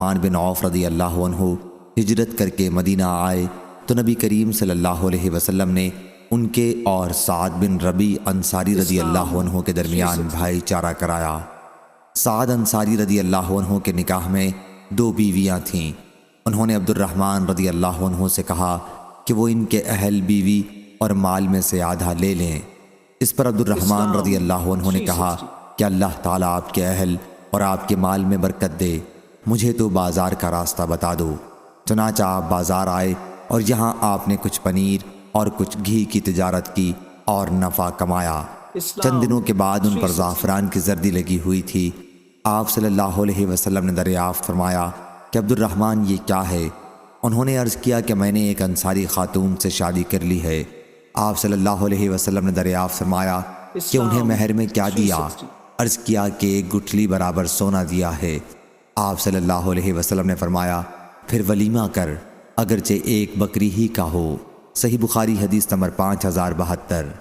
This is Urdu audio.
عثمان بن عوف رضی اللہ عنہ ہجرت کر کے مدینہ آئے تو نبی کریم صلی اللہ علیہ وسلم نے ان کے اور سعد بن ربیع انصاری رضی اللہ عنہ کے درمیان بھائی چارہ کرایا۔ سعد انصاری رضی اللہ عنہ کے نکاح میں 2 بیویاں تھیں۔ انہوں نے عبد الرحمن رضی اللہ عنہ سے کہا کہ وہ ان کے اہل بیوی اور مال میں سے آدھا لے لیں۔ اس پر عبد الرحمن رضی اللہ عنہ نے کہا کہ اللہ تعالیٰ آپ کے اہل اور آپ کے مال میں برکت دے، مجھے تو بازار کا راستہ بتا دو۔ چنانچہ آپ بازار آئے اور یہاں آپ نے کچھ پنیر اور کچھ گھی کی تجارت کی اور نفع کمایا۔ چند دنوں کے بعد ان پر زعفران کی زردی لگی ہوئی تھی۔ آپ صلی اللہ علیہ وسلم نے دریافت فرمایا کہ عبد الرحمن یہ کیا ہے؟ انہوں نے عرض کیا کہ میں نے ایک انصاری خاتون سے شادی کر لی ہے۔ آپ صلی اللہ علیہ وسلم نے دریافت فرمایا کہ انہیں مہر میں کیا دیا؟ عرض کیا کہ 1 گٹھلی برابر سونا دیا ہے۔ آپ صلی اللہ علیہ وسلم نے فرمایا پھر ولیمہ کر، اگرچہ 1 بکری ہی کا ہو۔ صحیح بخاری حدیث نمبر 5072۔